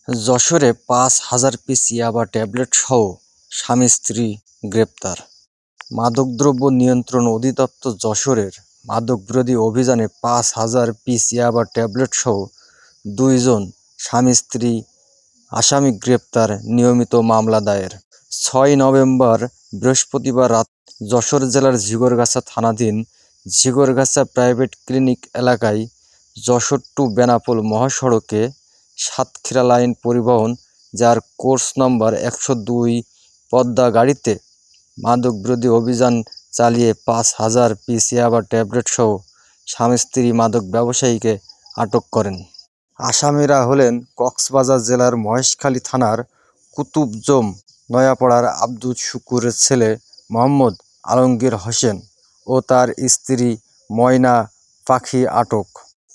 যশোরে ৫,০০০ পিস ইয়াবা ট্যাবলেটসহ স্বামী-স্ত্রী গ্রেপ্তার। মাদকদ্রব্য নিয়ন্ত্রণ অধিদপ্তর যশোরের মাদকবিরোধী অভিযানে ৫,০০০ পিস ইয়াবা ট্যাবলেটসহ ২ জন স্বামী-স্ত্রী আসামি গ্রেপ্তার। নিয়মিত মামলা দায়ের। ৬ নভেম্বর বৃহস্পতিবার রাত যশোর জেলার ঝিগরগাছা থানাধীন ঝিগরগাছা প্রাইভেট ক্লিনিক এলাকায় যশোর টু বেনাপোল মহাসড়কে সাতক্ষীরা লাইন পরিবহন, যার কোর্স নম্বর ১০২ পদ্মা গাড়িতে মাদকবিরোধী অভিযান চালিয়ে ৫,০০০ পিস ইয়াবা ট্যাবলেটসহ স্বামী-স্ত্রী মাদক ব্যবসায়ীকে আটক করেন। আসামিরা হলেন কক্সবাজার জেলার মহেশখালী থানার কুতুবজম নয়াপাড়ার আব্দুল শুকুরের ছেলে মোহাম্মদ আলমগীর হোসেন ও তার স্ত্রী ময়না পাখি। আটক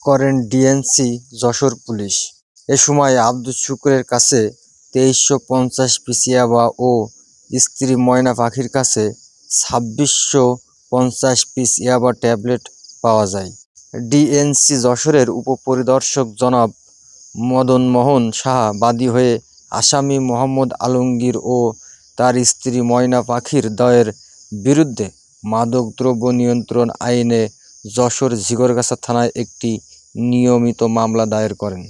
করেন ডিএনসি যশোর পুলিশ। এ সময় আব্দুল শুকুরের কাছে ২৩৫০ পিস ইয়াবা ও স্ত্রী ময়না পাখির কাছে ২৬৫০ পিস ইয়াবা ট্যাবলেট পাওয়া যায়। ডিএনসি যশোরের উপপরিদর্শক জনাব মদন মোহন সাহা বাদী হয়ে আসামি মোহাম্মদ আলমগীর ও তার স্ত্রী ময়না পাখির দ্বয়ের বিরুদ্ধে মাদকদ্রব্য নিয়ন্ত্রণ আইনে যশোর ঝিগরগাছা থানায় একটি নিয়মিত মামলা দায়ের করেন।